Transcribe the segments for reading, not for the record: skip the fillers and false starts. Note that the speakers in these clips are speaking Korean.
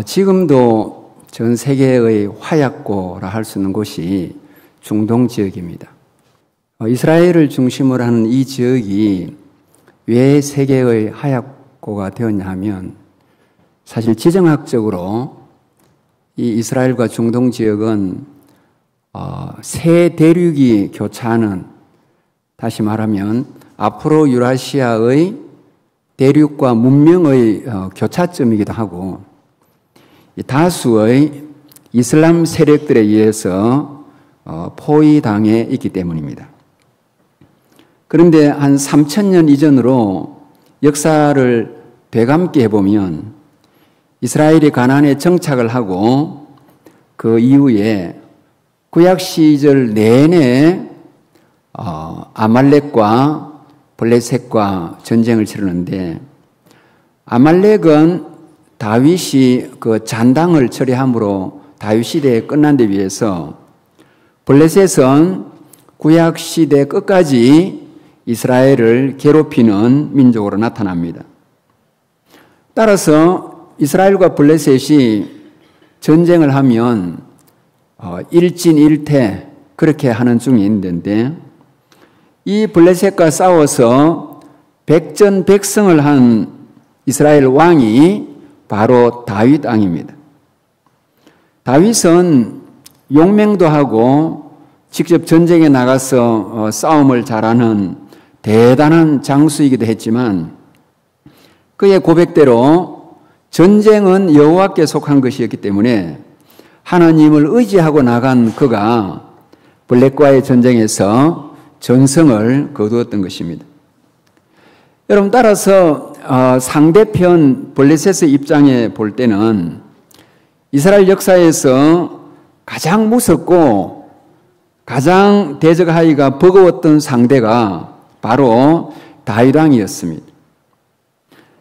지금도 전 세계의 화약고라 할 수 있는 곳이 중동 지역입니다. 이스라엘을 중심으로 하는 이 지역이 왜 세계의 화약고가 되었냐 하면 사실 지정학적으로 이 이스라엘과 중동 지역은 세 대륙이 교차하는, 다시 말하면 앞으로 유라시아의 대륙과 문명의 교차점이기도 하고 다수의 이슬람 세력들에 의해서 포위당해 있기 때문입니다. 그런데 한 3000년 이전으로 역사를 되감게 해보면 이스라엘이 가나안에 정착을 하고 그 이후에 구약 시절 내내 아말렉과 블레셋과 전쟁을 치르는데, 아말렉은 다윗이 그 잔당을 처리함으로 다윗 시대에 끝난 데 비해서 블레셋은 구약 시대 끝까지 이스라엘을 괴롭히는 민족으로 나타납니다. 따라서 이스라엘과 블레셋이 전쟁을 하면 일진일퇴 그렇게 하는 중에 있는데, 이 블레셋과 싸워서 백전백승을 한 이스라엘 왕이 바로 다윗 왕입니다. 다윗은 용맹도 하고 직접 전쟁에 나가서 싸움을 잘하는 대단한 장수이기도 했지만, 그의 고백대로 전쟁은 여호와께 속한 것이었기 때문에 하나님을 의지하고 나간 그가 블레셋과의 전쟁에서 전성을 거두었던 것입니다. 여러분, 따라서 상대편 블레셋의 입장에 볼 때는 이스라엘 역사에서 가장 무섭고 가장 대적하기가 버거웠던 상대가 바로 다윗 왕이었습니다.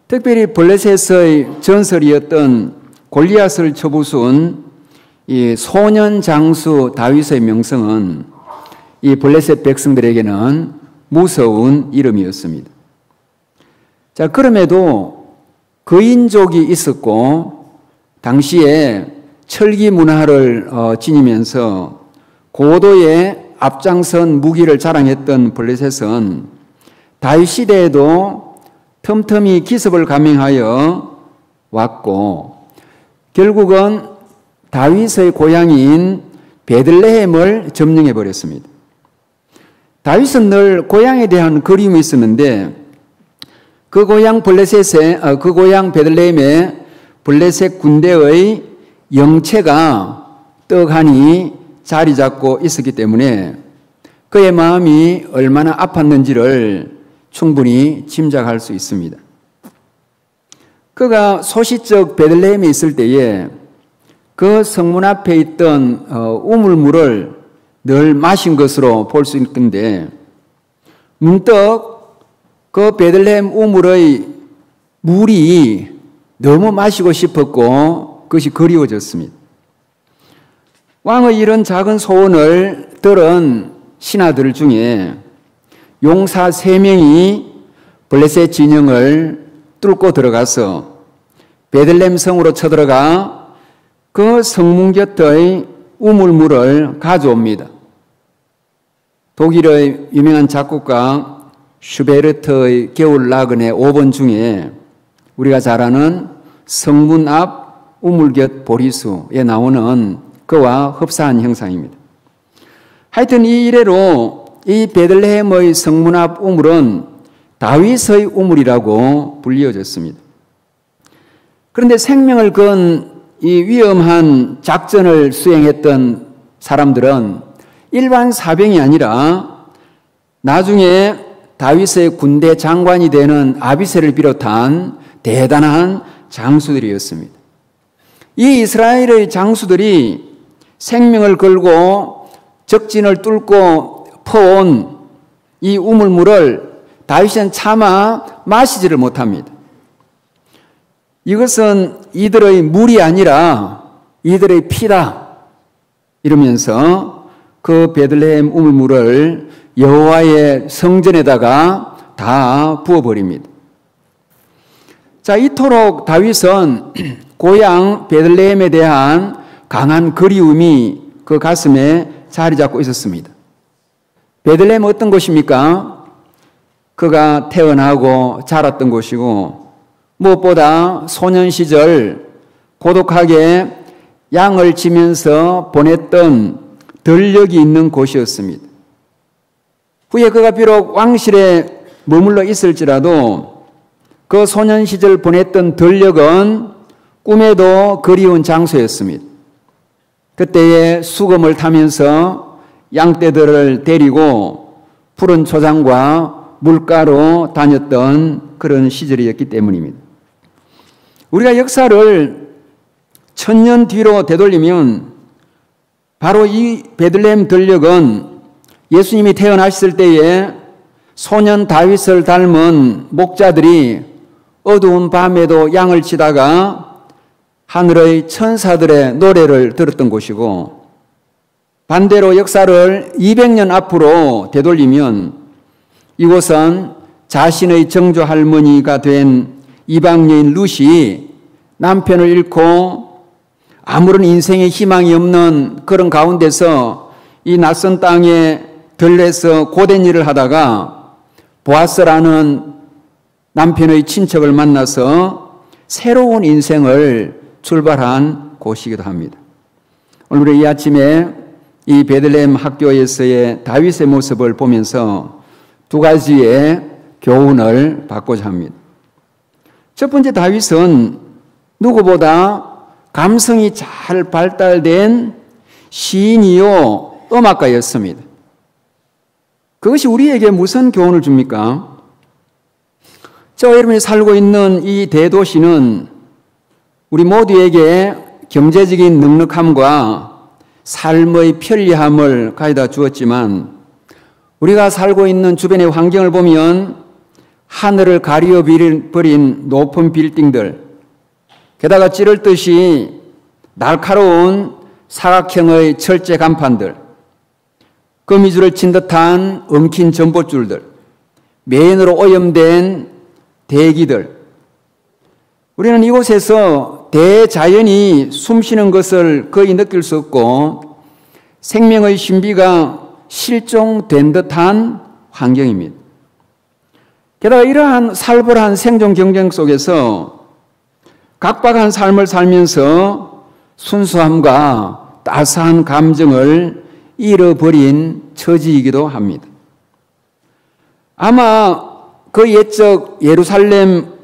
특별히 블레셋의 전설이었던 골리앗을 쳐부순 이 소년 장수 다윗의 명성은 이 블레셋 백성들에게는 무서운 이름이었습니다. 자, 그럼에도 거인족이 있었고 당시에 철기 문화를 지니면서 고도의 앞장선 무기를 자랑했던 블레셋은 다윗 시대에도 틈틈이 기습을 감행하여 왔고, 결국은 다윗의 고향인 베들레헴을 점령해 버렸습니다. 다윗은 늘 고향에 대한 그리움이 있었는데, 그 고향 베들레헴에 블레셋 군대의 영체가 떡하니 자리 잡고 있었기 때문에 그의 마음이 얼마나 아팠는지를 충분히 짐작할 수 있습니다. 그가 소시적 베들레헴에 있을 때에 그 성문 앞에 있던 우물물을 늘 마신 것으로 볼 수 있는데, 문득 그 베들레헴 우물의 물이 너무 마시고 싶었고 그것이 그리워졌습니다. 왕의 이런 작은 소원을 들은 신하들 중에 용사 3명이 블레셋 진영을 뚫고 들어가서 베들레헴 성으로 쳐들어가 그 성문 곁의 우물물을 가져옵니다. 독일의 유명한 작곡가 슈베르트의 겨울 나그네 5번 중에 우리가 잘 아는 성문 앞 우물 곁 보리수에 나오는 그와 흡사한 형상입니다. 하여튼 이 이래로 이 베들레헴의 성문 앞 우물은 다윗의 우물이라고 불리워졌습니다. 그런데 생명을 건 이 위험한 작전을 수행했던 사람들은 일반 사병이 아니라 나중에 다윗의 군대 장관이 되는 아비새를 비롯한 대단한 장수들이었습니다. 이 이스라엘의 장수들이 생명을 걸고 적진을 뚫고 퍼온 이 우물물을 다윗은 차마 마시지를 못합니다. 이것은 이들의 물이 아니라 이들의 피다 이러면서 그 베들레헴 우물물을 여호와의 성전에다가 다 부어버립니다. 자, 이토록 다윗은 고향 베들레헴에 대한 강한 그리움이 그 가슴에 자리 잡고 있었습니다. 베들레헴은 어떤 곳입니까? 그가 태어나고 자랐던 곳이고 무엇보다 소년 시절 고독하게 양을 치면서 보냈던 들녘이 있는 곳이었습니다. 후에 그가 비록 왕실에 머물러 있을지라도 그 소년 시절 보냈던 들녘은 꿈에도 그리운 장소였습니다. 그때에 수금을 타면서 양떼들을 데리고 푸른 초장과 물가로 다녔던 그런 시절이었기 때문입니다. 우리가 역사를 1000년 뒤로 되돌리면 바로 이 베들레헴 들녘은 예수님이 태어나셨을 때에 소년 다윗을 닮은 목자들이 어두운 밤에도 양을 치다가 하늘의 천사들의 노래를 들었던 곳이고, 반대로 역사를 200년 앞으로 되돌리면 이곳은 자신의 정조 할머니가 된 이방 여인 룻이 남편을 잃고 아무런 인생의 희망이 없는 그런 가운데서 이 낯선 땅에 들레서 고된 일을 하다가 보아스라는 남편의 친척을 만나서 새로운 인생을 출발한 곳이기도 합니다. 오늘 우리 이 아침에 이 베들레헴 학교에서의 다윗의 모습을 보면서 두 가지의 교훈을 받고자 합니다. 첫 번째, 다윗은 누구보다 감성이 잘 발달된 시인이요 음악가였습니다. 그것이 우리에게 무슨 교훈을 줍니까? 저와 여러분이 살고 있는 이 대도시는 우리 모두에게 경제적인 넉넉함과 삶의 편리함을 가져다 주었지만 우리가 살고 있는 주변의 환경을 보면 하늘을 가리어버린 높은 빌딩들, 게다가 찌를 듯이 날카로운 사각형의 철제 간판들, 거미줄을 친 듯한 엉킨 전봇줄들, 메인으로 오염된 대기들, 우리는 이곳에서 대자연이 숨쉬는 것을 거의 느낄 수 없고 생명의 신비가 실종된 듯한 환경입니다. 게다가 이러한 살벌한 생존 경쟁 속에서 각박한 삶을 살면서 순수함과 따스한 감정을 잃어버린 처지이기도 합니다. 아마 그 옛적 예루살렘에서의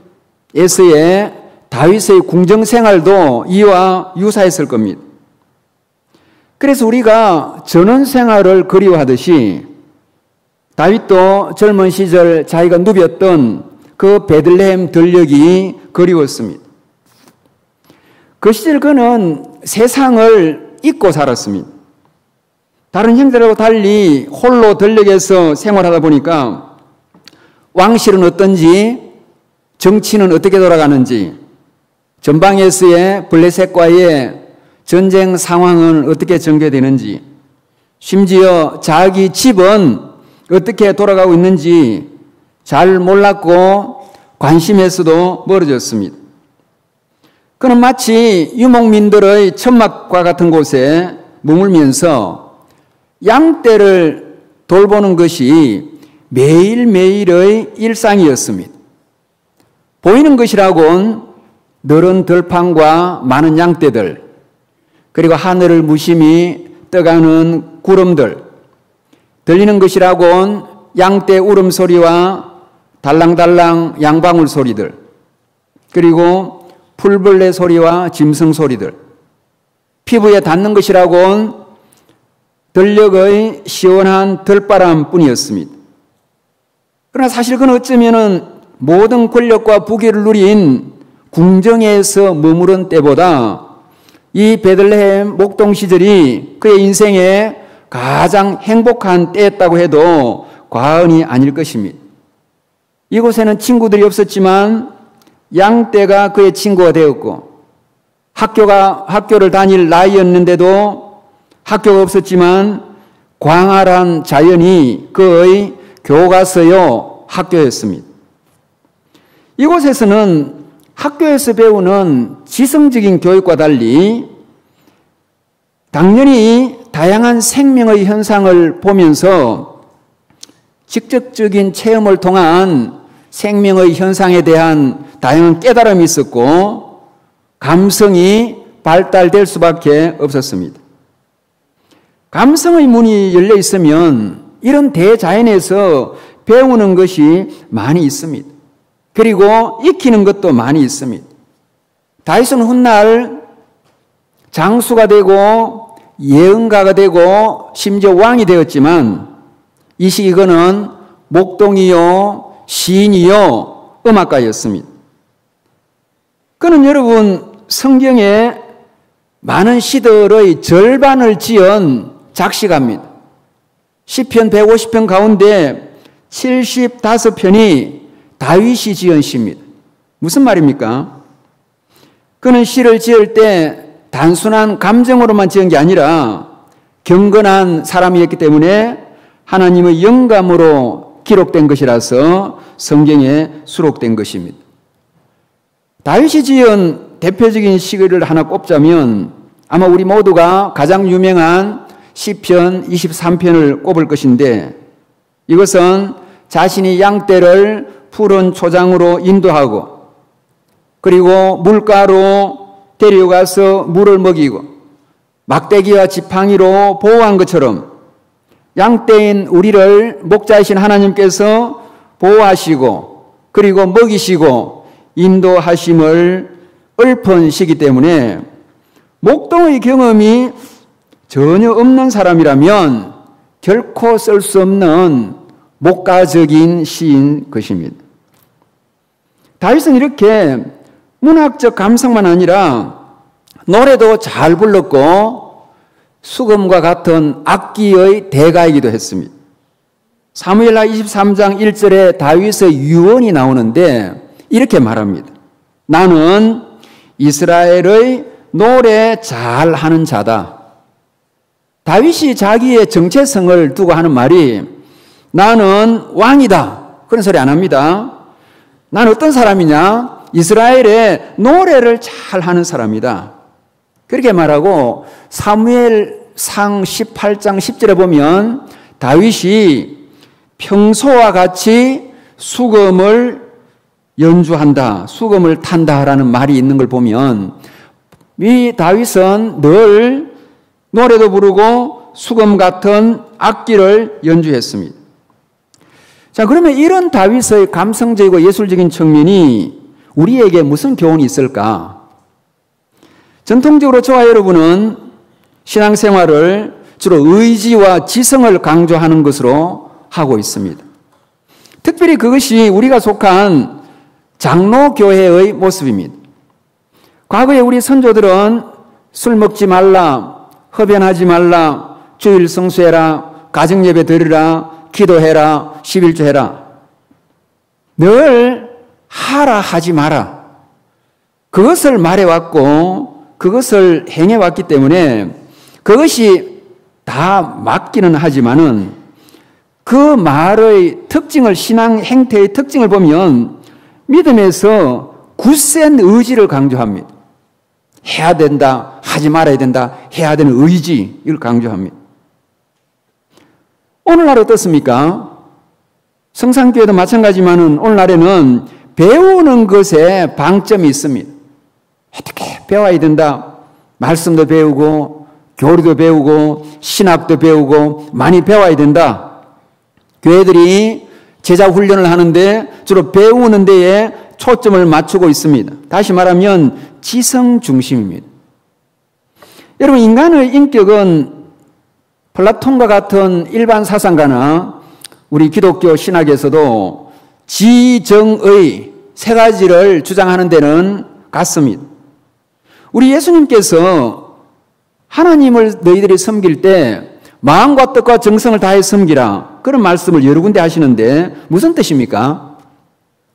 다윗의 궁정 생활도 이와 유사했을 겁니다. 그래서 우리가 전원 생활을 그리워하듯이 다윗도 젊은 시절 자기가 누볐던 그 베들레헴 들녘이 그리웠습니다. 그 시절 그는 세상을 잊고 살았습니다. 다른 형제들하고 달리 홀로 들녘에서 생활하다 보니까 왕실은 어떤지, 정치는 어떻게 돌아가는지, 전방에서의 블레셋과의 전쟁 상황은 어떻게 전개되는지, 심지어 자기 집은 어떻게 돌아가고 있는지 잘 몰랐고 관심에서도 멀어졌습니다. 그는 마치 유목민들의 천막과 같은 곳에 머물면서 양떼를 돌보는 것이 매일매일의 일상이었습니다. 보이는 것이라곤 너른 들판과 많은 양떼들, 그리고 하늘을 무심히 떠가는 구름들, 들리는 것이라곤 양떼 울음소리와 달랑달랑 양방울 소리들, 그리고 풀벌레 소리와 짐승 소리들, 피부에 닿는 것이라곤 들녘의 시원한 들바람 뿐이었습니다. 그러나 사실 그는 어쩌면은 모든 권력과 부귀를 누린 궁정에서 머무른 때보다 이 베들레헴 목동 시절이 그의 인생에 가장 행복한 때였다고 해도 과언이 아닐 것입니다. 이곳에는 친구들이 없었지만 양떼가 그의 친구가 되었고, 학교를 다닐 나이였는데도 학교가 없었지만 광활한 자연이 그의 교과서요 학교였습니다. 이곳에서는 학교에서 배우는 지성적인 교육과 달리 당연히 다양한 생명의 현상을 보면서 직접적인 체험을 통한 생명의 현상에 대한 다양한 깨달음이 있었고 감성이 발달될 수밖에 없었습니다. 감성의 문이 열려 있으면 이런 대자연에서 배우는 것이 많이 있습니다. 그리고 익히는 것도 많이 있습니다. 다윗은 훗날 장수가 되고 예언가가 되고 심지어 왕이 되었지만 이 시기 그는 목동이요 시인이요 음악가였습니다. 그는 여러분 성경에 많은 시들의 절반을 지은 작시가입니다. 시편 150편 가운데 75편이 다윗이 지은 시입니다. 무슨 말입니까? 그는 시를 지을 때 단순한 감정으로만 지은 게 아니라 경건한 사람이었기 때문에 하나님의 영감으로 기록된 것이라서 성경에 수록된 것입니다. 다윗이 지은 대표적인 시를 하나 꼽자면 아마 우리 모두가 가장 유명한 시편 23편을 꼽을 것인데 이것은 자신이 양떼를 푸른 초장으로 인도하고 그리고 물가로 데려가서 물을 먹이고 막대기와 지팡이로 보호한 것처럼 양떼인 우리를 목자이신 하나님께서 보호하시고 그리고 먹이시고 인도하심을 읊은 시기 때문에 목동의 경험이 전혀 없는 사람이라면 결코 쓸 수 없는 목가적인 시인 것입니다. 다윗은 이렇게 문학적 감성만 아니라 노래도 잘 불렀고 수금과 같은 악기의 대가이기도 했습니다. 사무엘하 23장 1절에 다윗의 유언이 나오는데 이렇게 말합니다. 나는 이스라엘의 노래 잘하는 자다. 다윗이 자기의 정체성을 두고 하는 말이 나는 왕이다. 그런 소리 안 합니다. 나는 어떤 사람이냐? 이스라엘의 노래를 잘하는 사람이다. 그렇게 말하고 사무엘상 18장 10절에 보면 다윗이 평소와 같이 수금을 연주한다, 수금을 탄다라는 말이 있는 걸 보면 이 다윗은 늘 노래도 부르고 수금 같은 악기를 연주했습니다. 자, 그러면 이런 다윗의 감성적이고 예술적인 측면이 우리에게 무슨 교훈이 있을까? 전통적으로 저와 여러분은 신앙생활을 주로 의지와 지성을 강조하는 것으로 하고 있습니다. 특별히 그것이 우리가 속한 장로교회의 모습입니다. 과거에 우리 선조들은 술 먹지 말라, 흡연하지 말라, 주일 성수해라, 가정예배 드리라, 기도해라, 11조 해라. 늘 하라 하지 마라. 그것을 말해왔고 그것을 행해왔기 때문에 그것이 다 맞기는 하지만은 그 말의 특징을 신앙 행태의 특징을 보면 믿음에서 굳센 의지를 강조합니다. 해야 된다, 하지 말아야 된다, 해야 되는 의지 이걸 강조합니다. 오늘날 어떻습니까? 성산교회도 마찬가지지만은 오늘날에는 배우는 것에 방점이 있습니다. 어떻게 배워야 된다. 말씀도 배우고 교리도 배우고 신학도 배우고 많이 배워야 된다. 교회들이 제자 훈련을 하는데 주로 배우는 데에 초점을 맞추고 있습니다. 다시 말하면 지성 중심입니다. 여러분, 인간의 인격은 플라톤과 같은 일반 사상가나 우리 기독교 신학에서도 지정의 세 가지를 주장하는 데는 같습니다. 우리 예수님께서 하나님을 너희들이 섬길 때 마음과 뜻과 정성을 다해 섬기라, 그런 말씀을 여러 군데 하시는데 무슨 뜻입니까?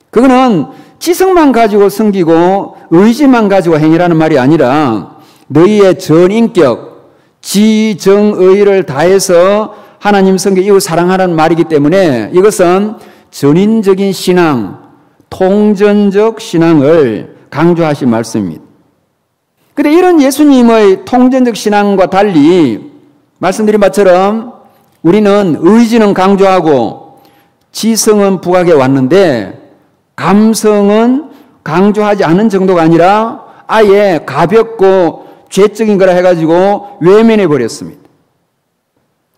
그거는 지성만 가지고 섬기고 의지만 가지고 행위라는 말이 아니라 너희의 전인격, 지정의를 다해서 하나님 섬기 이웃 사랑하라는 말이기 때문에 이것은 전인적인 신앙, 통전적 신앙을 강조하신 말씀입니다. 그런데 이런 예수님의 통전적 신앙과 달리 말씀드린 바처럼 우리는 의지는 강조하고 지성은 부각해 왔는데 감성은 강조하지 않은 정도가 아니라 아예 가볍고 죄적인 거라 해가지고 외면해 버렸습니다.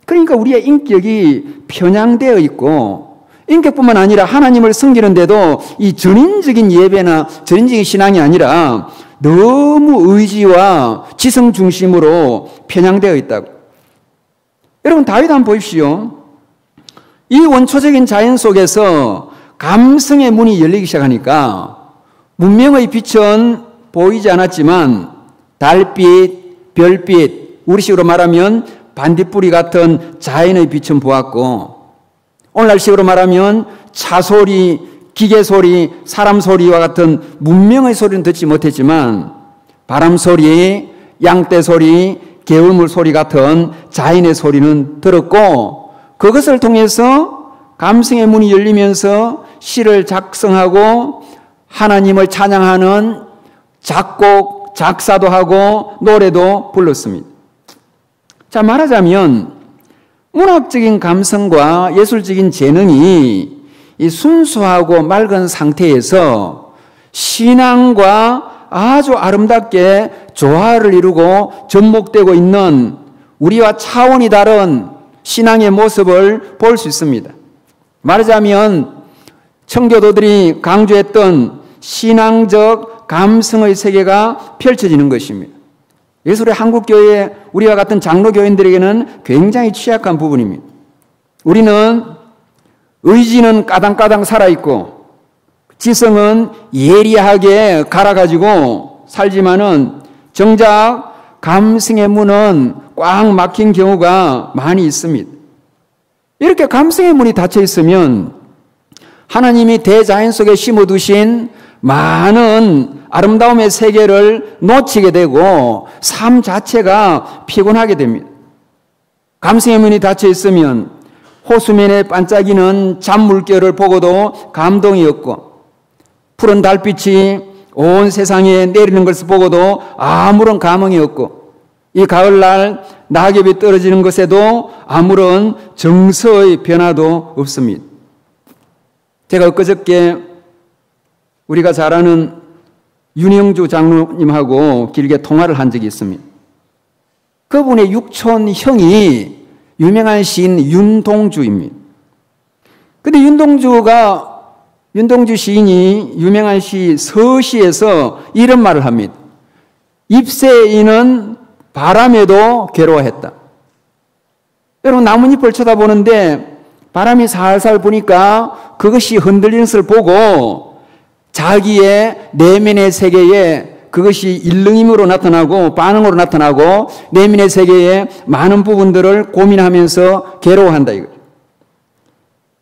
그러니까 우리의 인격이 편향되어 있고 인격뿐만 아니라 하나님을 섬기는데도 이 전인적인 예배나 전인적인 신앙이 아니라 너무 의지와 지성 중심으로 편향되어 있다고. 여러분 다윗 한번 보십시오. 이 원초적인 자연 속에서 감성의 문이 열리기 시작하니까 문명의 빛은 보이지 않았지만 달빛, 별빛, 우리식으로 말하면 반딧불이 같은 자연의 빛은 보았고 오늘날식으로 말하면 차 소리, 기계 소리, 사람 소리와 같은 문명의 소리는 듣지 못했지만 바람 소리, 양떼 소리, 개울물 소리 같은 자연의 소리는 들었고 그것을 통해서 감성의 문이 열리면서 시를 작성하고 하나님을 찬양하는 작곡, 작사도 하고 노래도 불렀습니다. 자, 말하자면 문학적인 감성과 예술적인 재능이 이 순수하고 맑은 상태에서 신앙과 아주 아름답게 조화를 이루고 접목되고 있는 우리와 차원이 다른 신앙의 모습을 볼 수 있습니다. 말하자면 청교도들이 강조했던 신앙적 감성의 세계가 펼쳐지는 것입니다. 예술의 한국교회 우리와 같은 장로교인들에게는 굉장히 취약한 부분입니다. 우리는 의지는 까당까당 살아있고 지성은 예리하게 갈아가지고 살지만은 정작 감성의 문은 꽉 막힌 경우가 많이 있습니다. 이렇게 감성의 문이 닫혀 있으면 하나님이 대자연 속에 심어두신 많은 아름다움의 세계를 놓치게 되고 삶 자체가 피곤하게 됩니다. 감성의 문이 닫혀 있으면 호수면에 반짝이는 잔물결을 보고도 감동이 없고 푸른 달빛이 온 세상에 내리는 것을 보고도 아무런 감흥이 없고 이 가을날 낙엽이 떨어지는 것에도 아무런 정서의 변화도 없습니다. 제가 엊그저께 우리가 잘 아는 윤영주 장로님하고 길게 통화를 한 적이 있습니다. 그분의 육촌 형이 유명한 시인 윤동주입니다. 근데 윤동주 시인이 유명한 시 서시에서 이런 말을 합니다. 잎새이는 바람에도 괴로워했다. 여러분 나뭇잎을 쳐다보는데 바람이 살살 부니까 그것이 흔들리는 것을 보고 자기의 내면의 세계에 그것이 일능임으로 나타나고 반응으로 나타나고 내면의 세계의 많은 부분들을 고민하면서 괴로워한다 이거죠.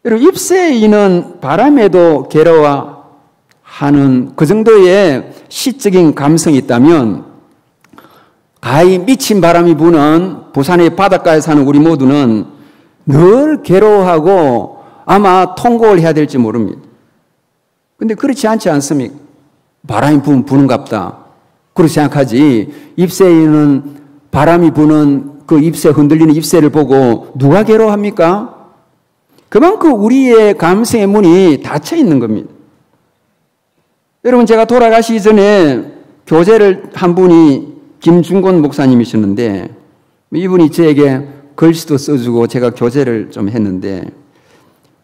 여러분 잎새이는 바람에도 괴로워하는 그 정도의 시적인 감성이 있다면 가히 미친 바람이 부는 부산의 바닷가에 사는 우리 모두는 늘 괴로워하고 아마 통곡을 해야 될지 모릅니다. 근데 그렇지 않지 않습니까? 바람이 부는갑다. 그렇게 생각하지. 잎새는 바람이 부는 그 잎새 흔들리는 잎새를 보고 누가 괴로워합니까? 그만큼 우리의 감성의 문이 닫혀 있는 겁니다. 여러분 제가 돌아가시기 전에 교제를 한 분이 김중곤 목사님이셨는데 이분이 저에게 글씨도 써주고 제가 교제를 좀 했는데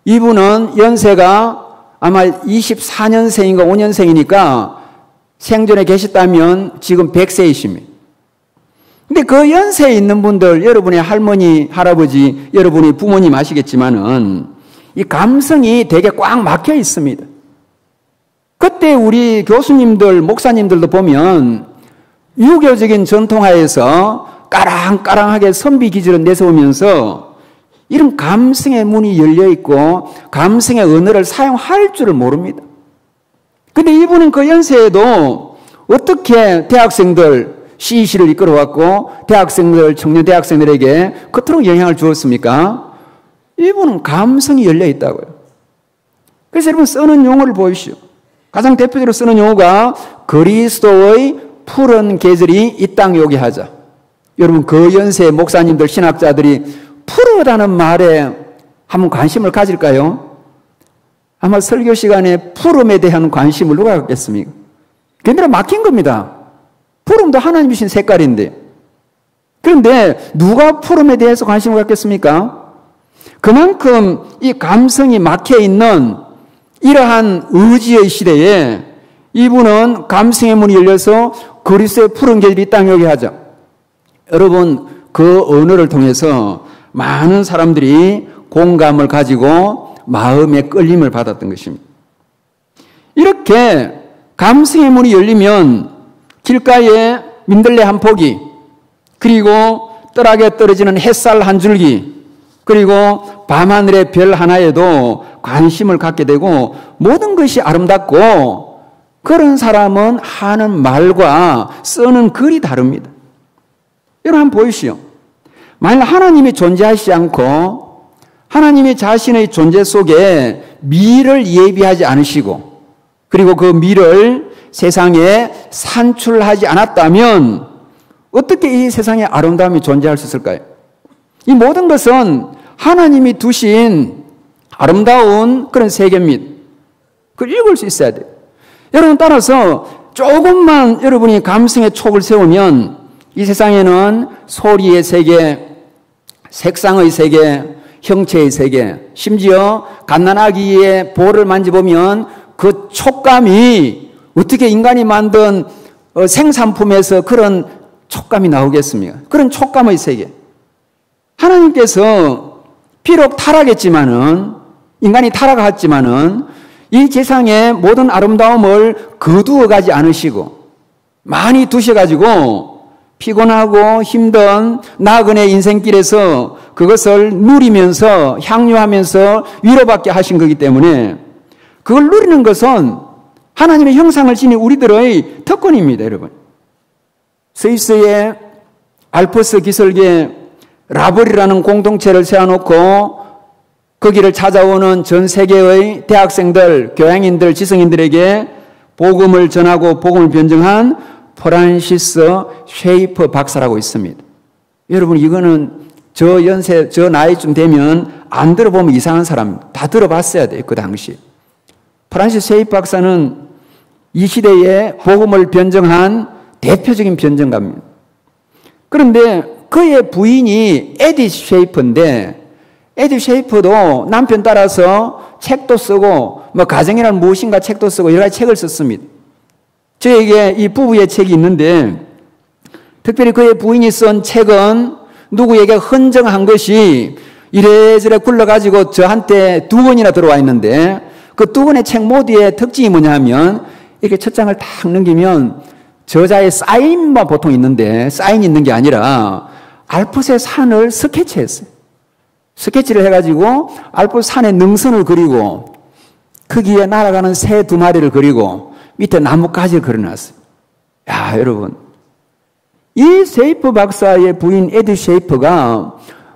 이분은 연세가 아마 24년생인가 5년생이니까 생전에 계셨다면 지금 100세이십니다. 근데 그 연세에 있는 분들, 여러분의 할머니, 할아버지, 여러분의 부모님 아시겠지만은 이 감성이 되게 꽉 막혀 있습니다. 그때 우리 교수님들, 목사님들도 보면 유교적인 전통하에서 까랑까랑하게 선비 기질을 내세우면서 이런 감성의 문이 열려있고 감성의 언어를 사용할 줄을 모릅니다. 근데 이분은 그 연세에도 어떻게 대학생들 시시를 이끌어왔고 대학생들, 청년 대학생들에게 그토록 영향을 주었습니까? 이분은 감성이 열려있다고요. 그래서 여러분 쓰는 용어를 보십시오. 가장 대표적으로 쓰는 용어가 그리스도의 푸른 계절이 이 땅에 오게 하자. 여러분, 그 연세 목사님들, 신학자들이 푸르다는 말에 한번 관심을 가질까요? 아마 설교 시간에 푸름에 대한 관심을 누가 갖겠습니까? 걔네들은 막힌 겁니다. 푸름도 하나님 주신 색깔인데. 그런데 누가 푸름에 대해서 관심을 갖겠습니까? 그만큼 이 감성이 막혀 있는 이러한 의지의 시대에 이분은 감성의 문이 열려서 그리스도의 푸른 계절이 이 땅에 오게 하자. 여러분, 그 언어를 통해서 많은 사람들이 공감을 가지고 마음의 끌림을 받았던 것입니다. 이렇게 감성의 문이 열리면 길가에 민들레 한 포기, 그리고 뜰하게 떨어지는 햇살 한 줄기, 그리고 밤하늘의 별 하나에도 관심을 갖게 되고 모든 것이 아름답고, 그런 사람은 하는 말과 쓰는 글이 다릅니다. 여러분 한번 보십시오. 만약 하나님이 존재하시지 않고 하나님이 자신의 존재 속에 미를 예비하지 않으시고, 그리고 그 미를 세상에 산출하지 않았다면 어떻게 이 세상에 아름다움이 존재할 수 있을까요? 이 모든 것은 하나님이 두신 아름다운 그런 세계입니다. 그걸 읽을 수 있어야 돼요. 여러분, 따라서 조금만 여러분이 감성의 촉을 세우면 이 세상에는 소리의 세계, 색상의 세계, 형체의 세계, 심지어 갓난아기의 볼을 만져보면 그 촉감이 어떻게 인간이 만든 생산품에서 그런 촉감이 나오겠습니까? 그런 촉감의 세계. 하나님께서 비록 타락했지만은, 인간이 타락했지만은 이 세상의 모든 아름다움을 거두어 가지 않으시고 많이 두셔가지고 피곤하고 힘든 나그네 인생길에서 그것을 누리면서 향유하면서 위로받게 하신 거기 때문에 그걸 누리는 것은 하나님의 형상을 지닌 우리들의 특권입니다, 여러분. 스위스의 알프스 기슭에 라벌이라는 공동체를 세워놓고 거기를 찾아오는 전 세계의 대학생들, 교양인들, 지성인들에게 복음을 전하고 복음을 변증한 프란시스 쉐이퍼 박사라고 있습니다. 여러분, 이거는 저 연세, 저 나이쯤 되면 안 들어보면 이상한 사람, 다 들어봤어야 돼요, 그 당시. 프란시스 쉐이퍼 박사는 이 시대에 복음을 변증한 대표적인 변증가입니다. 그런데 그의 부인이 에디스 쉐이퍼인데, 에디스 쉐이퍼도 남편 따라서 책도 쓰고 뭐 가정이란 무엇인가 책도 쓰고 여러 가지 책을 썼습니다. 저에게 이 부부의 책이 있는데, 특별히 그의 부인이 쓴 책은 누구에게 헌정한 것이 이래저래 굴러가지고 저한테 2권이나 들어와 있는데, 그 2권의 책 모두의 특징이 뭐냐면 이렇게 첫 장을 딱 넘기면 저자의 사인만 보통 있는데, 사인이 있는 게 아니라 알프스의 산을 스케치했어요. 스케치를 해가지고 알프스 산의 능선을 그리고 거기에 날아가는 새 2마리를 그리고 밑에 나뭇가지를 그려놨어요. 야, 여러분, 이 쉐이퍼 박사의 부인 에디 쉐이퍼가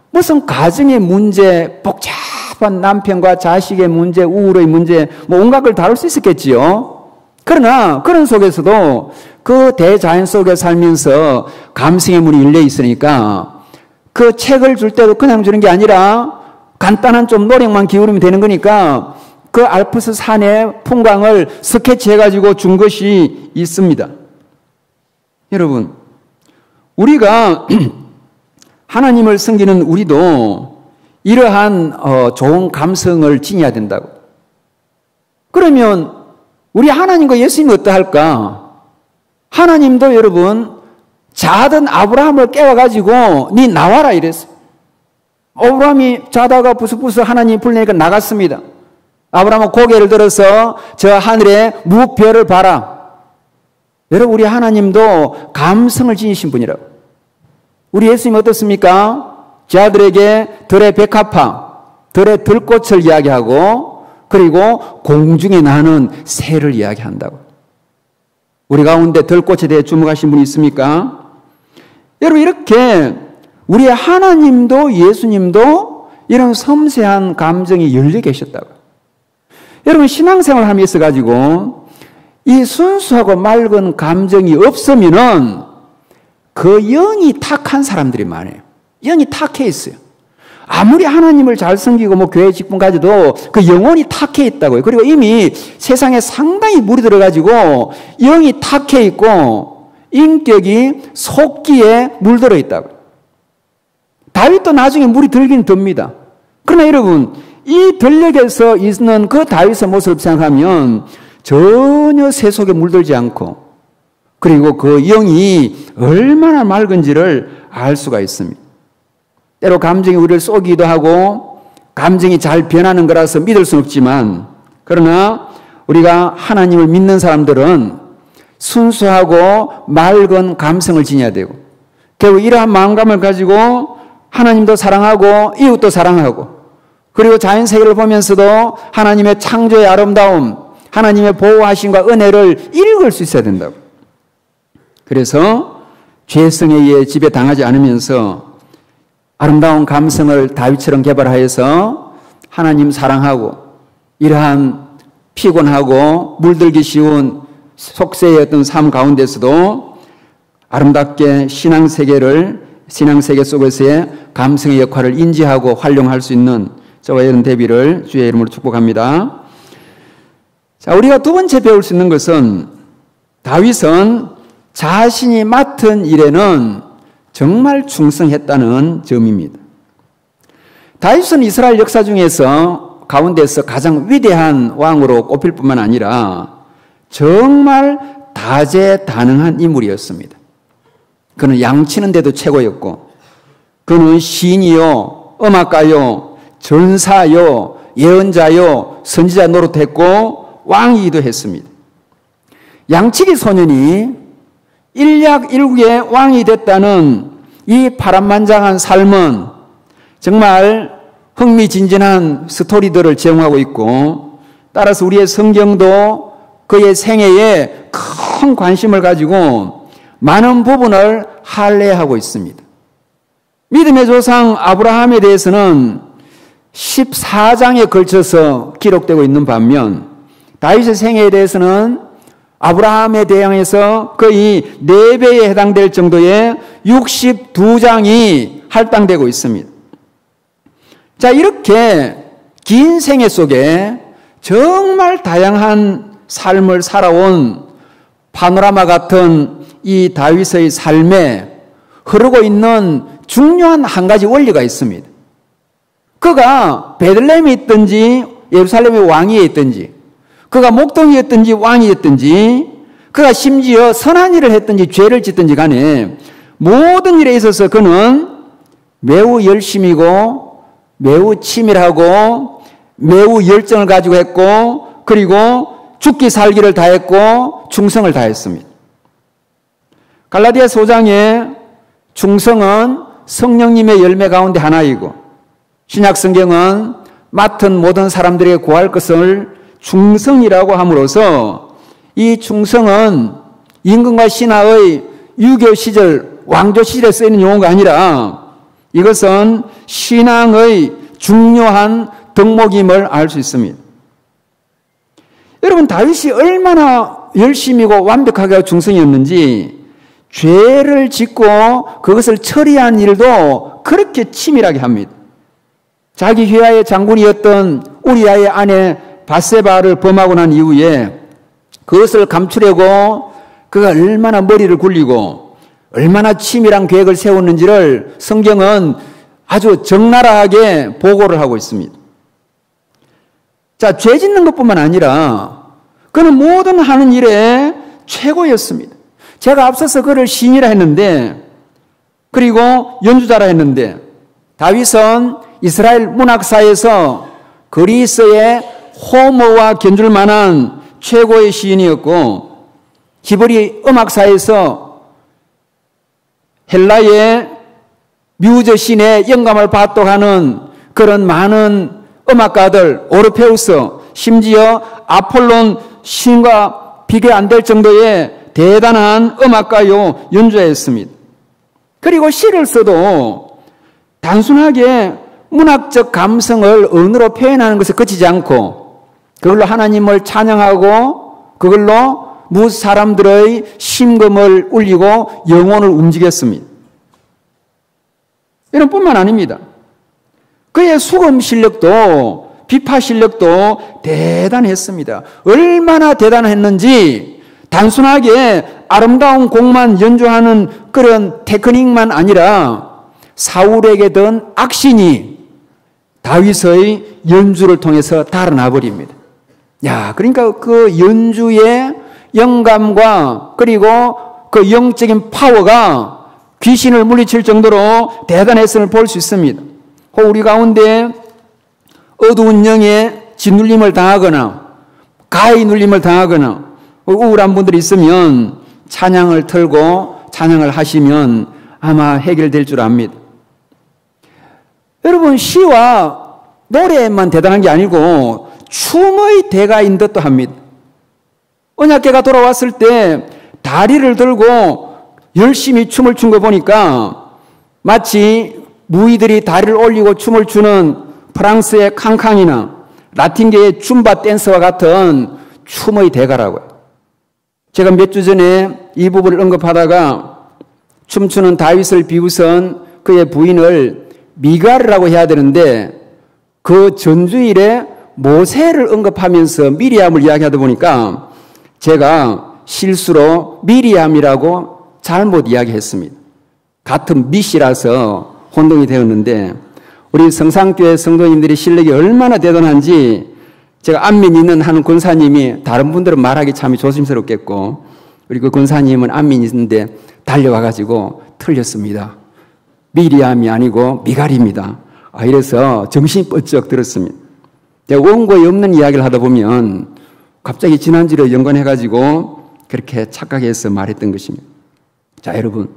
무슨 가정의 문제, 복잡한 남편과 자식의 문제, 우울의 문제, 뭐 온갖 걸 다룰 수 있었겠지요. 그러나 그런 속에서도 그 대자연 속에 살면서 감성의 문이 열려 있으니까 그 책을 줄 때도 그냥 주는 게 아니라 간단한 좀 노력만 기울이면 되는 거니까 그 알프스 산의 풍광을 스케치해가지고 준 것이 있습니다. 여러분, 우리가 하나님을 섬기는 우리도 이러한 좋은 감성을 지녀야 된다고. 그러면 우리 하나님과 예수님은 어떠할까? 하나님도 여러분 자던 아브라함을 깨워가지고 니 나와라 이랬어요. 아브라함이 자다가 부스부스 하나님이 불러내니까 나갔습니다. 아브라함은 고개를 들어서 저 하늘의 무별을 봐라. 여러분, 우리 하나님도 감성을 지니신 분이라고. 우리 예수님 어떻습니까? 저들에게 들의 백합화, 들의 들꽃을 이야기하고 그리고 공중에 나는 새를 이야기한다고. 우리 가운데 들꽃에 대해 주목하신 분이 있습니까? 여러분, 이렇게 우리의 하나님도 예수님도 이런 섬세한 감정이 열려 계셨다고. 여러분, 신앙생활을 함에 있어가지고 이 순수하고 맑은 감정이 없으면은 그 영이 탁한 사람들이 많아요. 영이 탁해 있어요. 아무리 하나님을 잘 섬기고 뭐 교회 직분 가져도 그 영혼이 탁해 있다고요. 그리고 이미 세상에 상당히 물이 들어가지고 영이 탁해 있고 인격이 속기에 물들어 있다고요. 다윗도 나중에 물이 들긴 듭니다. 그러나 여러분, 이 들녘에서 있는 그 다윗의 모습을 생각하면 전혀 새 속에 물들지 않고, 그리고 그 영이 얼마나 맑은지를 알 수가 있습니다. 때로 감정이 우리를 쏘기도 하고 감정이 잘 변하는 거라서 믿을 수는 없지만, 그러나 우리가 하나님을 믿는 사람들은 순수하고 맑은 감성을 지녀야 되고, 결국 이러한 마음감을 가지고 하나님도 사랑하고 이웃도 사랑하고, 그리고 자연세계를 보면서도 하나님의 창조의 아름다움, 하나님의 보호하심과 은혜를 읽을 수 있어야 된다고. 그래서 죄성에 의해 지배당하지 않으면서 아름다운 감성을 다윗처럼 개발하여서 하나님 사랑하고, 이러한 피곤하고 물들기 쉬운 속세의 어떤 삶 가운데서도 아름답게 신앙세계 속에서의 감성의 역할을 인지하고 활용할 수 있는 저와 여러분 되기를 주의 이름으로 축복합니다. 자, 우리가 두 번째 배울 수 있는 것은 다윗은 자신이 맡은 일에는 정말 충성했다는 점입니다. 다윗은 이스라엘 역사 중에서 가운데서 가장 위대한 왕으로 꼽힐 뿐만 아니라 정말 다재다능한 인물이었습니다. 그는 양치는 데도 최고였고, 그는 시인이요, 음악가요, 전사요, 예언자요, 선지자 노릇했고 왕이기도 했습니다. 양치기 소년이 일약일국의 왕이 됐다는 이 파란만장한 삶은 정말 흥미진진한 스토리들을 제공하고 있고, 따라서 우리의 성경도 그의 생애에 큰 관심을 가지고 많은 부분을 할례하고 있습니다. 믿음의 조상 아브라함에 대해서는 14장에 걸쳐서 기록되고 있는 반면, 다윗의 생애에 대해서는 아브라함에 대항해서 거의 4배에 해당될 정도의 62장이 할당되고 있습니다. 자, 이렇게 긴 생애 속에 정말 다양한 삶을 살아온 파노라마 같은 이 다윗의 삶에 흐르고 있는 중요한 한 가지 원리가 있습니다. 그가 베들레헴에 있든지 예루살렘의 왕위에 있든지, 그가 목동이었든지 왕이었든지, 그가 심지어 선한 일을 했든지 죄를 짓든지 간에 모든 일에 있어서 그는 매우 열심이고 매우 치밀하고 매우 열정을 가지고 했고, 그리고 죽기 살기를 다했고 충성을 다했습니다. 갈라디아서 5장에 충성은 성령님의 열매 가운데 하나이고, 신약 성경은 맡은 모든 사람들에게 구할 것을 충성이라고 함으로써 이 충성은 임금과 신하의 유교 시절, 왕조 시절에 쓰이는 용어가 아니라 이것은 신앙의 중요한 덕목임을 알 수 있습니다. 여러분, 다윗이 얼마나 열심이고 완벽하게 충성이었는지 죄를 짓고 그것을 처리한 일도 그렇게 치밀하게 합니다. 자기 휘하의 장군이었던 우리아의 아내 밧세바를 범하고 난 이후에 그것을 감추려고 그가 얼마나 머리를 굴리고 얼마나 치밀한 계획을 세웠는지를 성경은 아주 적나라하게 보고를 하고 있습니다. 자, 죄 짓는 것뿐만 아니라 그는 모든 하는 일에 최고였습니다. 제가 앞서서 그를 시인이라 했는데, 그리고 연주자라 했는데, 다윗은 이스라엘 문학사에서 그리스의 호머와 견줄 만한 최고의 시인이었고, 히브리 음악사에서 헬라의 뮤즈 신의 영감을 받도하는 그런 많은 음악가들, 오르페우스, 심지어 아폴론 신과 비교 안 될 정도의 대단한 음악가요 연주자였습니다. 그리고 시를 써도 단순하게 문학적 감성을 언어로 표현하는 것에 그치지 않고 그걸로 하나님을 찬양하고 그걸로 무 사람들의 심금을 울리고 영혼을 움직였습니다. 이런 뿐만 아닙니다. 그의 수금 실력도 비파 실력도 대단했습니다. 얼마나 대단했는지 단순하게 아름다운 곡만 연주하는 그런 테크닉만 아니라 사울에게 든 악신이 다윗의 연주를 통해서 달아나 버립니다. 야, 그러니까 그 연주의 영감과 그리고 그 영적인 파워가 귀신을 물리칠 정도로 대단했음을 볼 수 있습니다. 우리 가운데 어두운 영에 짓눌림을 당하거나 가히 눌림을 당하거나 우울한 분들이 있으면 찬양을 틀고 찬양을 하시면 아마 해결될 줄 압니다. 여러분, 시와 노래만 대단한 게 아니고 춤의 대가인 듯도 합니다. 언약궤가 돌아왔을 때 다리를 들고 열심히 춤을 춘 거 보니까 마치 무희들이 다리를 올리고 춤을 추는 프랑스의 캉캉이나 라틴계의 줌바 댄스와 같은 춤의 대가라고요. 제가 몇 주 전에 이 부분을 언급하다가 춤추는 다윗을 비웃은 그의 부인을 미갈이라고 해야 되는데 그 전주일에 모세를 언급하면서 미리암을 이야기하다 보니까 제가 실수로 미리암이라고 잘못 이야기했습니다. 같은 밑이라서 혼동이 되었는데 우리 성상교회 성도님들이 실력이 얼마나 대단한지 제가 안면 있는 한 권사님이 다른 분들은 말하기 참 조심스럽겠고 우리 그 권사님은 안면 있는데 달려와가지고 틀렸습니다. 미리암이 아니고 미갈입니다. 이래서 정신이 번쩍 들었습니다. 제가 원고에 없는 이야기를 하다 보면 갑자기 지난주로 연관해가지고 그렇게 착각해서 말했던 것입니다. 자, 여러분,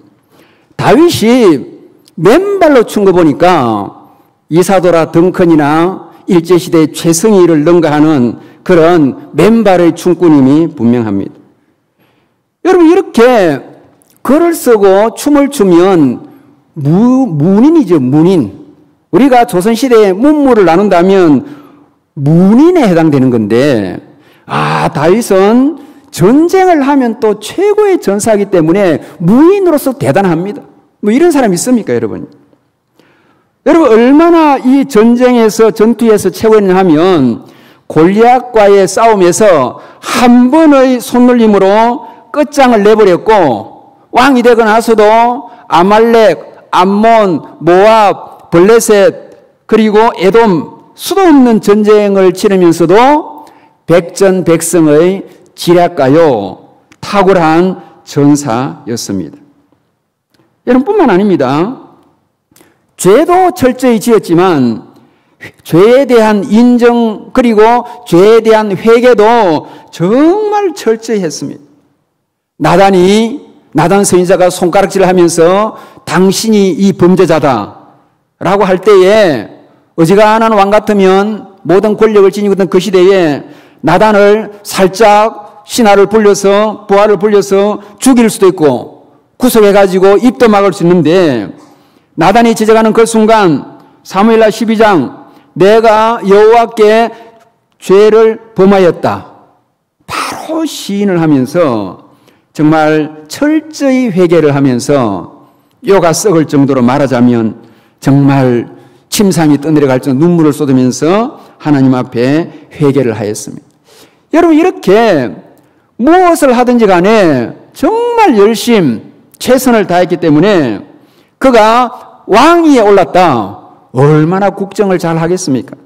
다윗이 맨발로 춘 거 보니까 이사도라 덩컨이나 일제시대의 최승희를 능가하는 그런 맨발의 춤꾼임이 분명합니다. 여러분, 이렇게 글을 쓰고 춤을 추면 문인이죠, 문인. 우리가 조선시대에 문무를 나눈다면 문인에 해당되는 건데, 다윗은 전쟁을 하면 또 최고의 전사이기 때문에 무인으로서 대단합니다. 뭐 이런 사람 있습니까, 여러분? 여러분, 얼마나 이 전쟁에서, 전투에서 최고였냐 하면 골리앗과의 싸움에서 한 번의 손놀림으로 끝장을 내버렸고, 왕이 되고 나서도 아말렉, 암몬, 모압, 블레셋, 그리고 에돔, 수도 없는 전쟁을 치르면서도 백전백승의 지략가요, 탁월한 전사였습니다. 여러분, 뿐만 아닙니다. 죄도 철저히 지었지만 죄에 대한 인정 그리고 죄에 대한 회개도 정말 철저히 했습니다. 나단 선지자가 손가락질을 하면서 당신이 이 범죄자다 라고 할 때에 어지간한 왕 같으면 모든 권력을 지니고 있던 그 시대에 나단을 살짝 신하를 불려서 부하를 불려서 죽일 수도 있고 구속해가지고 입도 막을 수 있는데 나단이 지적하는 그 순간 사무엘하 12장 내가 여호와께 죄를 범하였다 바로 시인을 하면서 정말 철저히 회개를 하면서 뼈가 썩을 정도로 말하자면 정말 침상이 떠내려갈 정도로 눈물을 쏟으면서 하나님 앞에 회개를 하였습니다. 여러분, 이렇게 무엇을 하든지 간에 정말 열심 최선을 다했기 때문에 그가 왕위에 올랐다. 얼마나 국정을 잘 하겠습니까?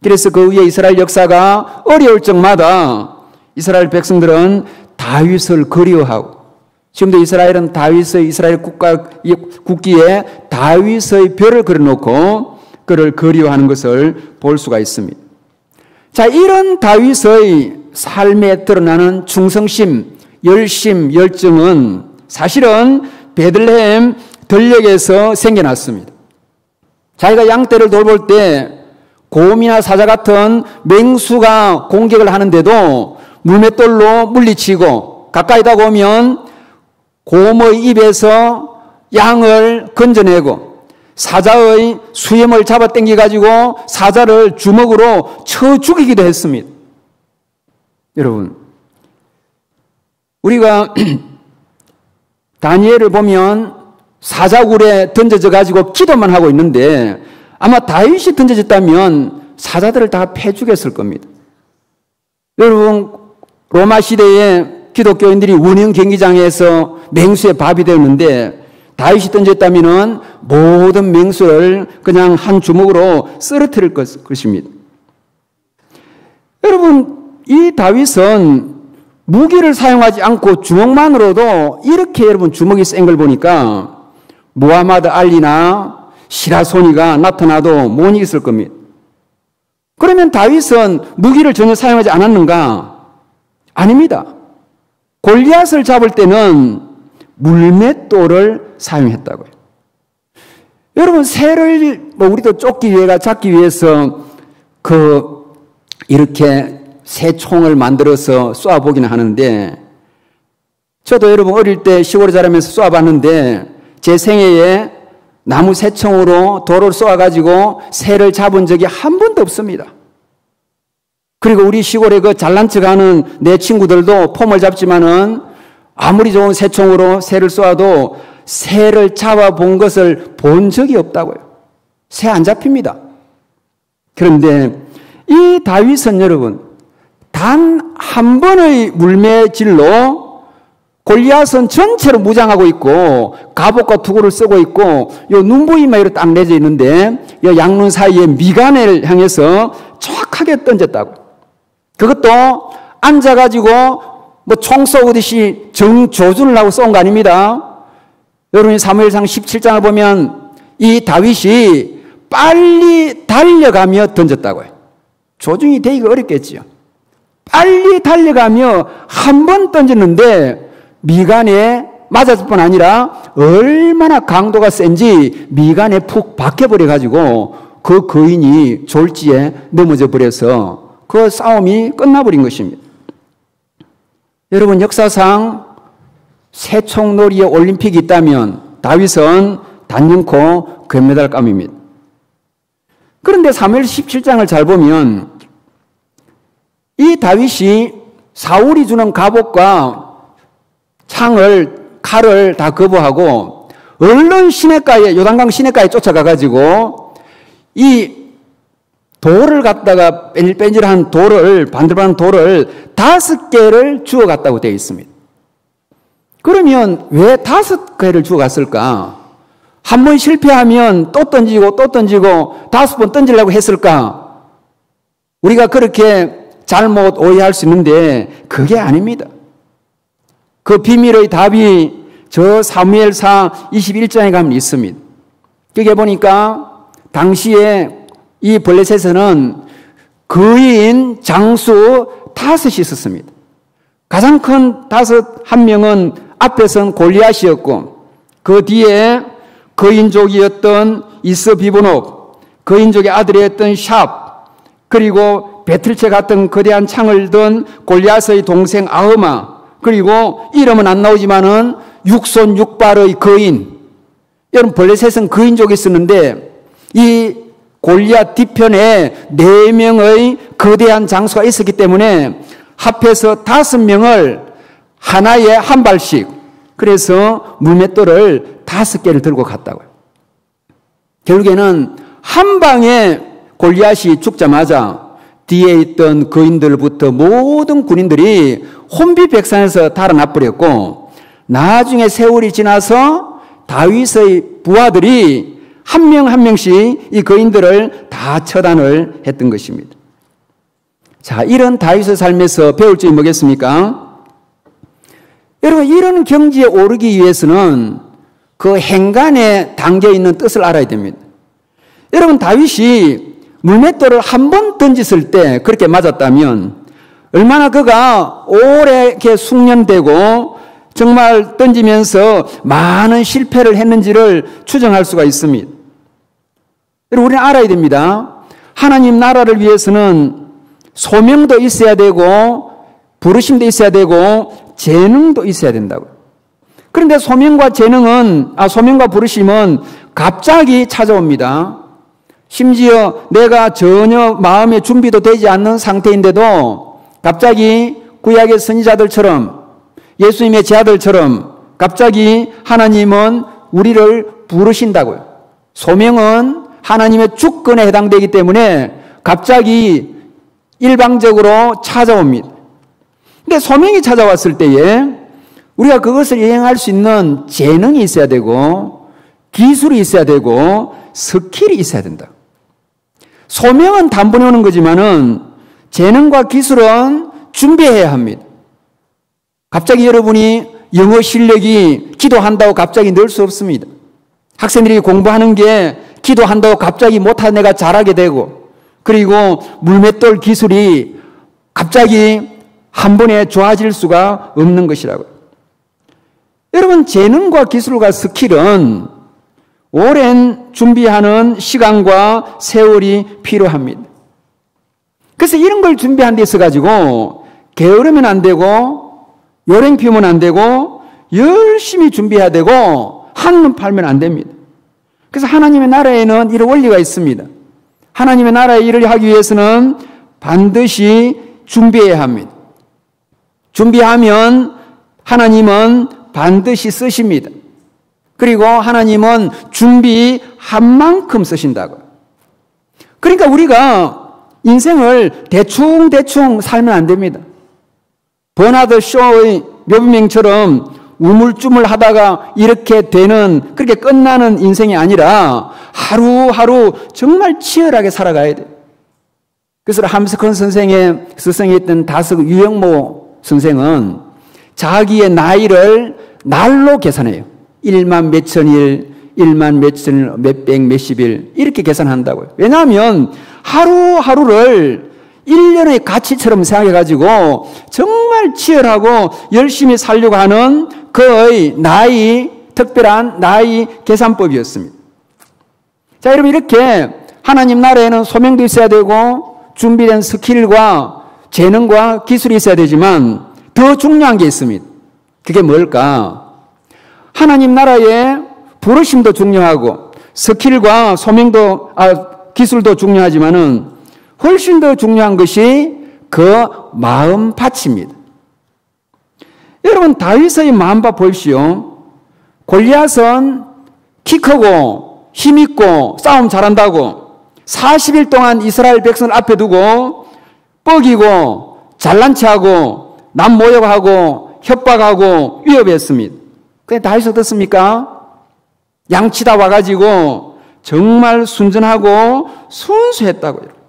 그래서 그 위에 이스라엘 역사가 어려울 적마다 이스라엘 백성들은 다윗을 그리워하고 지금도 이스라엘은 이스라엘 국기에 다윗의 별을 그려놓고 그를 그리워하는 것을 볼 수가 있습니다. 자, 이런 다윗의 삶에 드러나는 충성심, 열심, 열정은 사실은 베들레헴 들녘에서 생겨났습니다. 자기가 양떼를 돌볼 때 곰이나 사자 같은 맹수가 공격을 하는데도 물맷돌로 물리치고 가까이 다가오면 곰의 입에서 양을 건져내고 사자의 수염을 잡아당겨가지고 사자를 주먹으로 쳐 죽이기도 했습니다. 여러분, 우리가 다니엘을 보면 사자굴에 던져져 가지고 기도만 하고 있는데 아마 다윗이 던져졌다면 사자들을 다 패 죽였을 겁니다. 여러분, 로마 시대에 기독교인들이 원형 경기장에서 맹수의 밥이 되었는데 다윗이 던졌다면 모든 맹수를 그냥 한 주먹으로 쓰러뜨릴 것입니다. 여러분, 이 다윗은 무기를 사용하지 않고 주먹만으로도 이렇게 여러분 주먹이 센 걸 보니까 무하마드 알리나 시라소니가 나타나도 못 이겼을 겁니다. 그러면 다윗은 무기를 전혀 사용하지 않았는가? 아닙니다. 골리앗을 잡을 때는 물맷돌을 사용했다고요. 여러분, 새를 우리도 잡기 위해서 이렇게 새 총을 만들어서 쏘아보기는 하는데, 저도 여러분 어릴 때 시골에 자라면서 쏘아봤는데 제 생애에 나무 새총으로 돌을 쏘아가지고 새를 잡은 적이 한 번도 없습니다. 그리고 우리 시골에 잘난 척하는 내 친구들도 폼을 잡지만은 아무리 좋은 새총으로 새를 쏘아도 새를 잡아본 것을 본 적이 없다고요. 새 안 잡힙니다. 그런데 이 다윗은 여러분 단 한 번의 물매질로 골리앗은 전체로 무장하고 있고 갑옷과 투구를 쓰고 있고 요 눈부위만 이렇게 딱 내져 있는데 요 양눈 사이에 미간을 향해서 정확하게 던졌다고. 그것도 앉아가지고 총 쏘듯이 정조준을 하고 쏜 거 아닙니다. 여러분이 사무엘상 17장을 보면 이 다윗이 빨리 달려가며 던졌다고요. 조준이 되기가 어렵겠지요. 빨리 달려가며 한 번 던졌는데 미간에 맞았을 뿐 아니라 얼마나 강도가 센지 미간에 푹 박혀버려가지고 그 거인이 졸지에 넘어져 버려서 그 싸움이 끝나버린 것입니다. 여러분, 역사상 새총놀이의 올림픽이 있다면 다윗은 단연코 금메달감입니다. 그런데 사무엘 17장을 잘 보면 이 다윗이 사울이 주는 갑옷과 칼을 다 거부하고 얼른 시냇가에, 요단강 시냇가에 쫓아가가지고 이 돌을 갖다가 뺀질뺀질한 돌을, 반들반한 돌을 5개를 주워갔다고 되어 있습니다. 그러면 왜 5개를 주워갔을까? 한 번 실패하면 또 던지고 또 던지고 5번 던지려고 했을까? 우리가 그렇게 잘못 오해할 수 있는데 그게 아닙니다. 그 비밀의 답이 저 사무엘상 21장에 가면 있습니다. 거기에 보니까 당시에 이 블레셋에는 거인 장수 5이 있었습니다. 가장 큰 한 명은 앞에선 골리앗이었고 그 뒤에 거인족이었던 이스비브녹, 거인족의 아들이었던 샵, 그리고 배틀채 같은 거대한 창을 든 골리앗의 동생 아흐마, 그리고 이름은 안 나오지만은 육손 육발의 거인. 여러분, 블레셋은 거인족이 있었는데 이 골리앗 뒤편에 4명의 거대한 장수가 있었기 때문에 합해서 5명을 하나에 한 발씩, 그래서 물맷돌을 5개를 들고 갔다고요. 결국에는 한 방에 골리앗이 죽자마자 뒤에 있던 거인들부터 모든 군인들이 혼비백산해서 달아나버렸고, 나중에 세월이 지나서 다윗의 부하들이 한 명 한 명씩 이 거인들을 다 처단을 했던 것입니다. 자, 이런 다윗의 삶에서 배울 점이 뭐겠습니까? 여러분, 이런 경지에 오르기 위해서는 그 행간에 담겨있는 뜻을 알아야 됩니다. 여러분, 다윗이 물맷돌을 한 번 던졌을 때 그렇게 맞았다면 얼마나 그가 오래 이렇게 숙련되고 정말 던지면서 많은 실패를 했는지를 추정할 수가 있습니다. 여러분, 우리는 알아야 됩니다. 하나님 나라를 위해서는 소명도 있어야 되고 부르심도 있어야 되고 재능도 있어야 된다고요. 그런데 소명과 부르심은 갑자기 찾아옵니다. 심지어 내가 전혀 마음의 준비도 되지 않는 상태인데도 갑자기 구약의 선지자들처럼 예수님의 제자들처럼 갑자기 하나님은 우리를 부르신다고요. 소명은 하나님의 주권에 해당되기 때문에 갑자기 일방적으로 찾아옵니다. 근데 소명이 찾아왔을 때에 우리가 그것을 이행할 수 있는 재능이 있어야 되고 기술이 있어야 되고 스킬이 있어야 된다. 소명은 단번에 오는 거지만은 재능과 기술은 준비해야 합니다. 갑자기 여러분이 영어 실력이 기도한다고 갑자기 늘 수 없습니다. 학생들이 공부하는 게 기도한다고 갑자기 못한 애가 잘하게 되고, 그리고 물맷돌 기술이 갑자기 한 번에 좋아질 수가 없는 것이라고요. 여러분, 재능과 기술과 스킬은 오랜 준비하는 시간과 세월이 필요합니다. 그래서 이런 걸 준비한 데 있어가지고 게으르면 안 되고 요령 피우면 안 되고 열심히 준비해야 되고 한눈 팔면 안 됩니다. 그래서 하나님의 나라에는 이런 원리가 있습니다. 하나님의 나라의 일을 하기 위해서는 반드시 준비해야 합니다. 준비하면 하나님은 반드시 쓰십니다. 그리고 하나님은 준비한 만큼 쓰신다고요. 그러니까 우리가 인생을 대충 살면 안 됩니다. 버나드 쇼의 묘비명처럼 우물쭈물 하다가 이렇게 되는, 그렇게 끝나는 인생이 아니라 하루하루 정말 치열하게 살아가야 돼요. 그래서 함스컨 선생의 스승이었던 다스 유영모 선생은 자기의 나이를 날로 계산해요. 1만 몇천일, 1만 몇천일, 몇백, 몇십일 이렇게 계산한다고요. 왜냐하면 하루하루를 1년의 가치처럼 생각해가지고 정말 치열하고 열심히 살려고 하는 그의 나이, 특별한 나이 계산법이었습니다. 자, 여러분, 이렇게 하나님 나라에는 소명도 있어야 되고 준비된 스킬과 재능과 기술이 있어야 되지만 더 중요한 게 있습니다. 그게 뭘까? 하나님 나라의 부르심도 중요하고 스킬과 소명도, 기술도 중요하지만은 훨씬 더 중요한 것이 그 마음밭입니다. 여러분, 다윗의 마음밭 보십시오. 골리앗은 키 크고 힘있고 싸움 잘한다고 40일 동안 이스라엘 백성을 앞에 두고 뻐기고 잘난 체하고 남 모욕하고 협박하고 위협했습니다. 근데 다윗 어떻습니까? 양치다 와가지고 정말 순전하고 순수했다고요.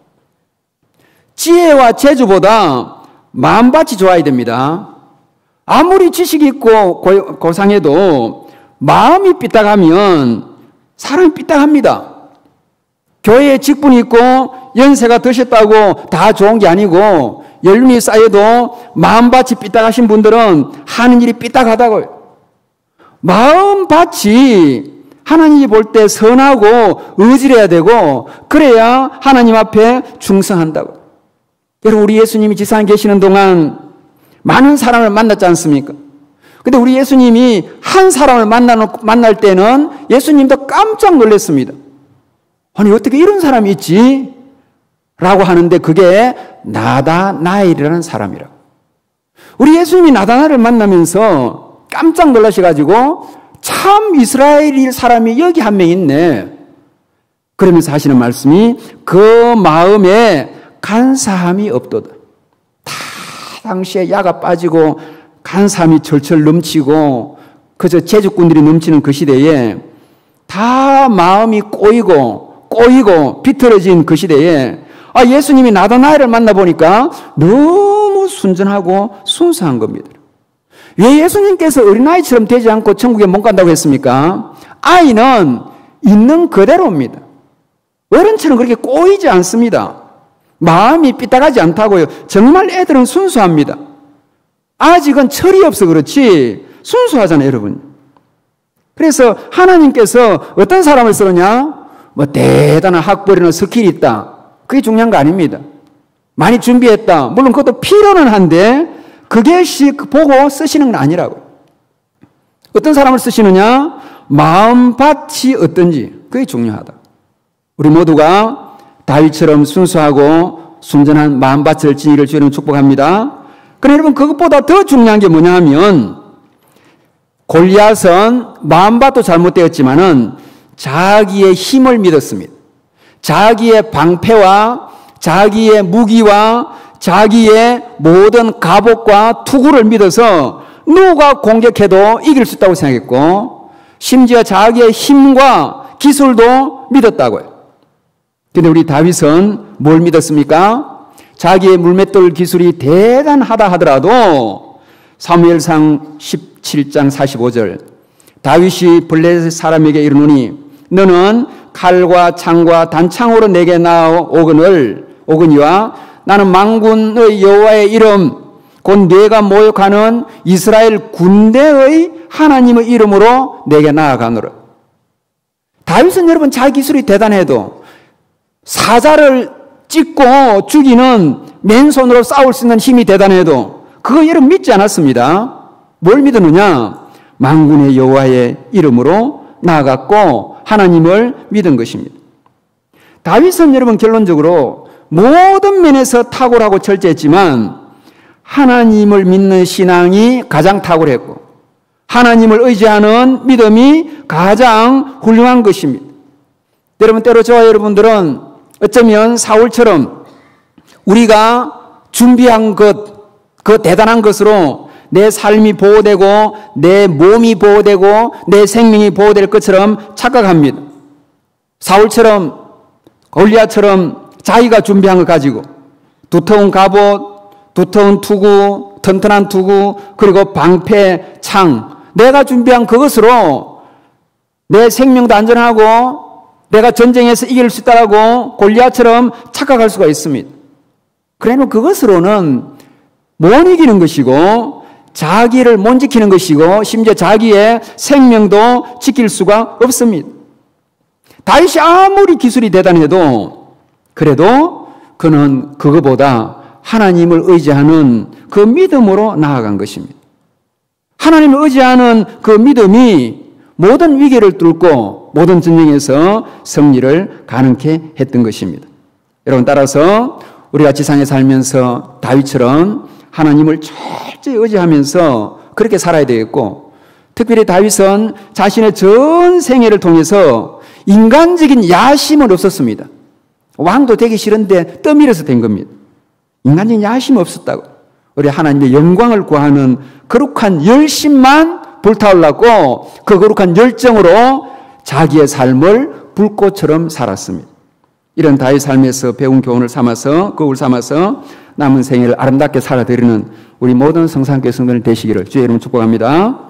지혜와 재주보다 마음밭이 좋아야 됩니다. 아무리 지식이 있고 고상해도 마음이 삐딱하면 사람이 삐딱합니다. 교회에 직분이 있고 연세가 드셨다고 다 좋은 게 아니고 연륜이 쌓여도 마음밭이 삐딱하신 분들은 하는 일이 삐딱하다고요. 마음밭이 하나님이 볼 때 선하고 의질해야 되고 그래야 하나님 앞에 충성한다고. 여러분, 우리 예수님이 지상에 계시는 동안 많은 사람을 만났지 않습니까? 근데 우리 예수님이 한 사람을 만날 때는 예수님도 깜짝 놀랐습니다. 아니, 어떻게 이런 사람이 있지? 라고 하는데 그게 나다나엘이라는 사람이라고. 우리 예수님이 나다나엘을 만나면서 깜짝 놀라셔가지고 참 이스라엘 사람이 여기 한 명 있네. 그러면서 하시는 말씀이 그 마음에 간사함이 없도다. 다 당시에 야가 빠지고 간사함이 절철 넘치고 그저 제주꾼들이 넘치는 그 시대에 다 마음이 꼬이고 비틀어진 그 시대에 예수님이 나다나엘을 만나보니까 너무 순전하고 순수한 겁니다. 왜 예수님께서 어린아이처럼 되지 않고 천국에 못 간다고 했습니까? 아이는 있는 그대로입니다. 어른처럼 그렇게 꼬이지 않습니다. 마음이 삐딱하지 않다고요. 정말 애들은 순수합니다. 아직은 철이 없어 그렇지 순수하잖아요, 여러분. 그래서 하나님께서 어떤 사람을 쓰느냐? 뭐 대단한 학벌이나 스킬이 있다. 그게 중요한 거 아닙니다. 많이 준비했다. 물론 그것도 필요는 한데 그게 보고 쓰시는 건 아니라고. 어떤 사람을 쓰시느냐? 마음밭이 어떤지 그게 중요하다. 우리 모두가 다윗처럼 순수하고 순전한 마음밭을 지니기를 주님 축복합니다. 그러나 여러분, 그것보다 더 중요한 게 뭐냐 하면 골리앗은 마음밭도 잘못되었지만은 자기의 힘을 믿었습니다. 자기의 방패와 자기의 무기와 자기의 모든 갑옷과 투구를 믿어서 누가 공격해도 이길 수 있다고 생각했고, 심지어 자기의 힘과 기술도 믿었다고요. 근데 우리 다윗은 뭘 믿었습니까? 자기의 물맷돌 기술이 대단하다 하더라도 사무엘상 17장 45절 다윗이 블레셋 사람에게 이르노니 너는 칼과 창과 단창으로 내게 나오거니와 나는 만군의 여호와의 이름 곧 네가 모욕하는 이스라엘 군대의 하나님의 이름으로 내게 나아가노라. 다윗은 여러분 자기 기술이 대단해도 사자를 찍고 죽이는 맨손으로 싸울 수 있는 힘이 대단해도 그거 여러분 믿지 않았습니다. 뭘 믿었느냐? 만군의 여호와의 이름으로 나아갔고 하나님을 믿은 것입니다. 다윗은 여러분 결론적으로 모든 면에서 탁월하고 철저했지만 하나님을 믿는 신앙이 가장 탁월했고 하나님을 의지하는 믿음이 가장 훌륭한 것입니다. 여러분 때로 저와 여러분들은 어쩌면 사울처럼 우리가 준비한 것, 그 대단한 것으로 내 삶이 보호되고 내 몸이 보호되고 내 생명이 보호될 것처럼 착각합니다. 사울처럼 골리앗처럼 자기가 준비한 것 가지고 두터운 갑옷, 두터운 투구, 튼튼한 투구, 그리고 방패, 창, 내가 준비한 그것으로 내 생명도 안전하고 내가 전쟁에서 이길 수 있다라고 골리앗처럼 착각할 수가 있습니다. 그러면 그것으로는 못 이기는 것이고 자기를 못 지키는 것이고 심지어 자기의 생명도 지킬 수가 없습니다. 다윗이 아무리 기술이 대단해도 그래도 그는 그거보다 하나님을 의지하는 그 믿음으로 나아간 것입니다. 하나님을 의지하는 그 믿음이 모든 위기를 뚫고 모든 전쟁에서 승리를 가능케 했던 것입니다. 여러분 따라서 우리가 지상에 살면서 다윗처럼 하나님을 철저히 의지하면서 그렇게 살아야 되겠고 특별히 다윗은 자신의 전 생애를 통해서 인간적인 야심은 없었습니다. 왕도 되기 싫은데 떠밀어서 된 겁니다. 인간적인 야심이 없었다고. 우리 하나님의 영광을 구하는 거룩한 열심만 불타올랐고 그 거룩한 열정으로 자기의 삶을 불꽃처럼 살았습니다. 이런 다윗 삶에서 배운 교훈을 삼아서 거울 삼아서 남은 생애를 아름답게 살아드리는 우리 모든 성산교회 성도들 되시기를 주의 이름으로 축복합니다.